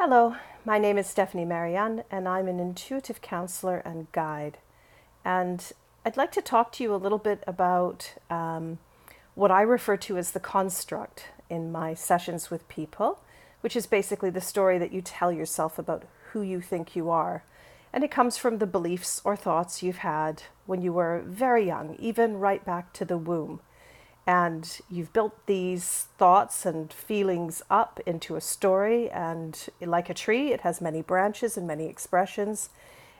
Hello, my name is Stephanie Marianne, and I'm an intuitive counselor and guide. And I'd like to talk to you a little bit about what I refer to as the construct in my sessions with people, which is basically the story that you tell yourself about who you think you are. And it comes from the beliefs or thoughts you've had when you were very young, even right back to the womb. And you've built these thoughts and feelings up into a story, and like a tree, it has many branches and many expressions.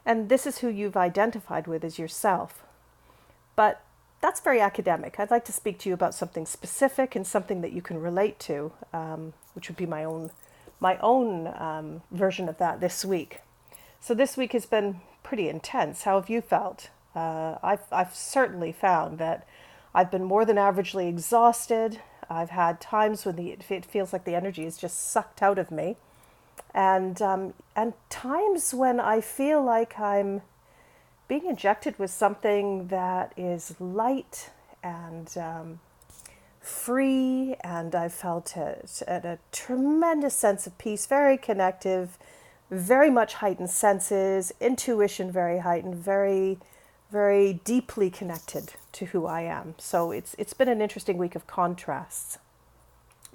And this is who you've identified with as yourself. But that's very academic. I'd like to speak to you about something specific and something that you can relate to, which would be my own version of that this week. So this week has been pretty intense. How have you felt? I've certainly found that I've been more than averagely exhausted. I've had times when it feels like the energy is just sucked out of me, and times when I feel like I'm being injected with something that is light and free, and I felt a tremendous sense of peace, very connective, very much heightened senses, intuition very heightened, very deeply connected to who I am. So it's been an interesting week of contrasts.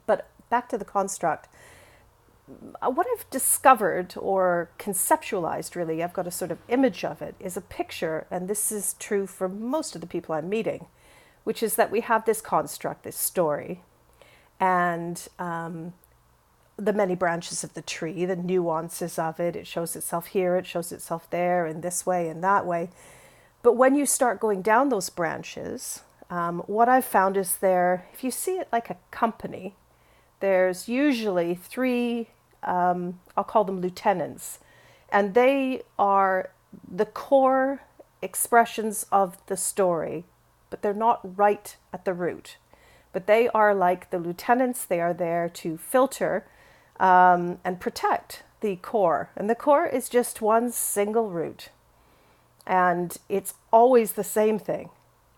But back to the construct. What I've discovered or conceptualized, really, I've got a sort of image of it, is a picture, and this is true for most of the people I'm meeting, which is that we have this construct, this story, and the many branches of the tree, the nuances of it. It shows itself here, it shows itself there, in this way and that way. But when you start going down those branches, what I've found is if you see it like a company, there's usually three, I'll call them lieutenants, and they are the core expressions of the story, but they're not right at the root. But they are like the lieutenants, they are there to filter and protect the core. And the core is just one single root. And it's always the same thing.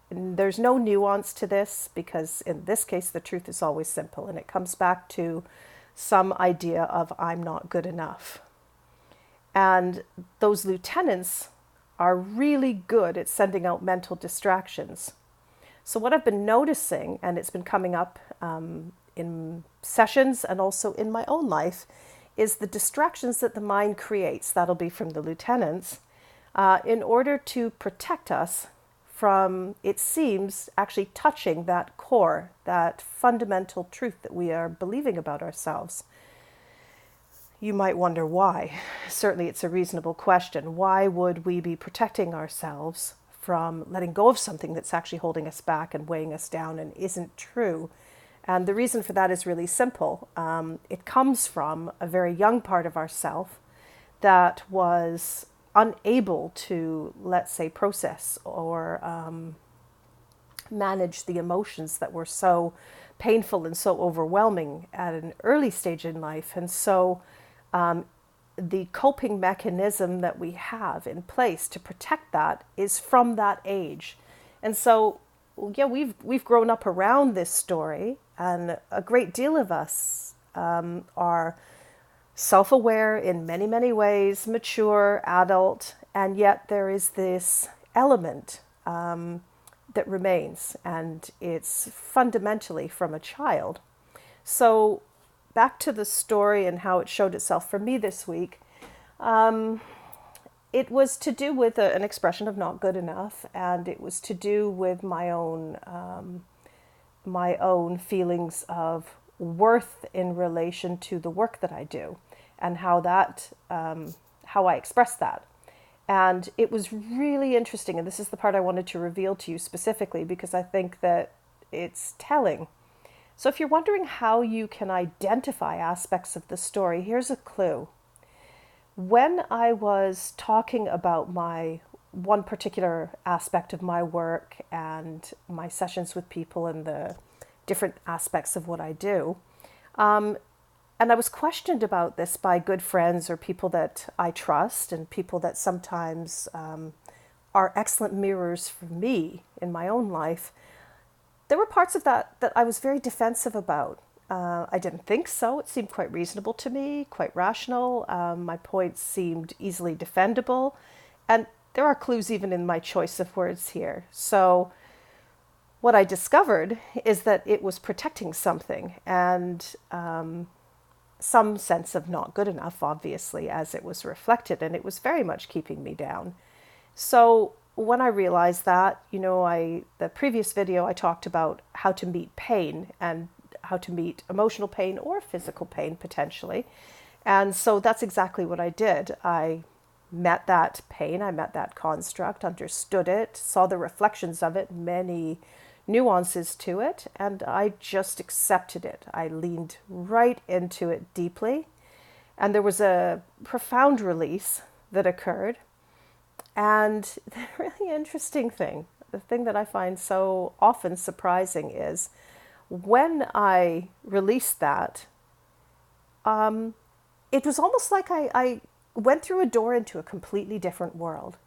And there's no nuance to this because in this case, the truth is always simple. And it comes back to some idea of I'm not good enough. And those lieutenants are really good at sending out mental distractions. So what I've been noticing, and it's been coming up in sessions and also in my own life, is the distractions that the mind creates. That'll be from the lieutenants. In order to protect us from, it seems, actually touching that core, that fundamental truth that we are believing about ourselves. You might wonder why. Certainly it's a reasonable question. Why would we be protecting ourselves from letting go of something that's actually holding us back and weighing us down and isn't true? And the reason for that is really simple. It comes from a very young part of ourself that was unable to, let's say, process or manage the emotions that were so painful and so overwhelming at an early stage in life. And so the coping mechanism that we have in place to protect that is from that age. And so, yeah, we've grown up around this story, and a great deal of us are self-aware in many, many ways, mature, adult, and yet there is this element that remains, and it's fundamentally from a child. So back to the story and how it showed itself for me this week. It was to do with an expression of not good enough, and it was to do with my own feelings of worth in relation to the work that I do, and how I express that. And it was really interesting, and this is the part I wanted to reveal to you specifically because I think that it's telling. So if you're wondering how you can identify aspects of the story, here's a clue. When I was talking about my one particular aspect of my work and my sessions with people and the different aspects of what I do, and I was questioned about this by good friends or people that I trust and people that sometimes are excellent mirrors for me in my own life. There were parts of that I was very defensive about. I didn't think so. It seemed quite reasonable to me, quite rational. My points seemed easily defendable. And there are clues even in my choice of words here. So, what I discovered is that it was protecting something and some sense of not good enough, obviously, as it was reflected. And it was very much keeping me down. So, when I realized that, the previous video I talked about how to meet pain and how to meet emotional pain or physical pain potentially. And so that's exactly what I did. I met that pain, I met that construct, understood it, saw the reflections of it, many nuances to it, and I just accepted it. I leaned right into it deeply, and there was a profound release that occurred. And the really interesting thing, the thing that I find so often surprising is when I released that, it was almost like I went through a door into a completely different world.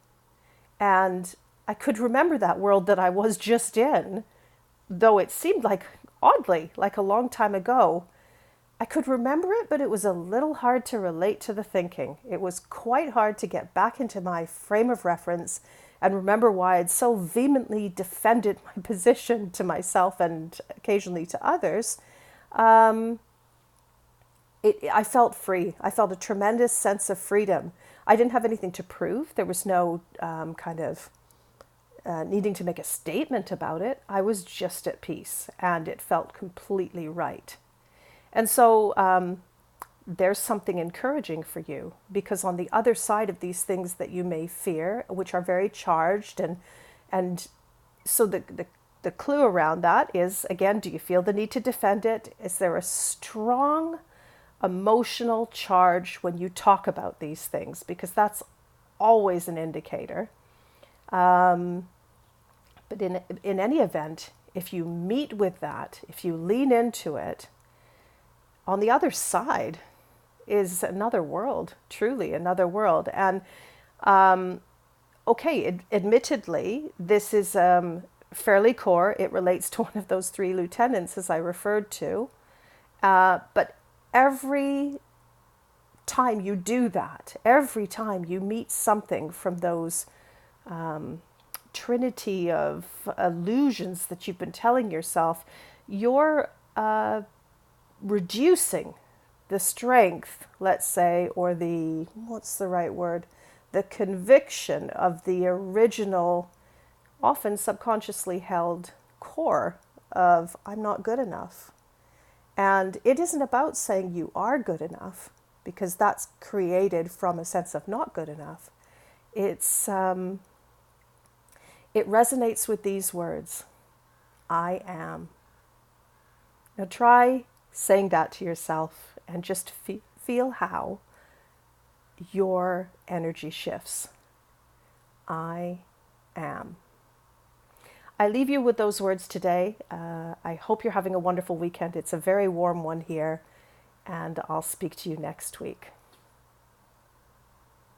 And I could remember that world that I was just in, though it seemed like, oddly, like a long time ago. I could remember it, but it was a little hard to relate to the thinking. It was quite hard to get back into my frame of reference and remember why I'd so vehemently defended my position to myself and occasionally to others. I felt free. I felt a tremendous sense of freedom. I didn't have anything to prove. There was no kind of needing to make a statement about it. I was just at peace, and it felt completely right. And so there's something encouraging for you, because on the other side of these things that you may fear, which are very charged, and so the clue around that is, again, do you feel the need to defend it? Is there a strong emotional charge when you talk about these things? Because that's always an indicator. But in any event, if you meet with that, if you lean into it, on the other side is another world, truly another world. And admittedly, this is fairly core. It relates to one of those three lieutenants, as I referred to. But every time you do that, every time you meet something from those trinity of illusions that you've been telling yourself, you're reducing the strength, let's say, or what's the right word? The conviction of the original, often subconsciously held core of, I'm not good enough. And it isn't about saying you are good enough, because that's created from a sense of not good enough. It resonates with these words, I am. Now try saying that to yourself and just feel how your energy shifts. I am. I leave you with those words today. I hope you're having a wonderful weekend. It's a very warm one here, and I'll speak to you next week.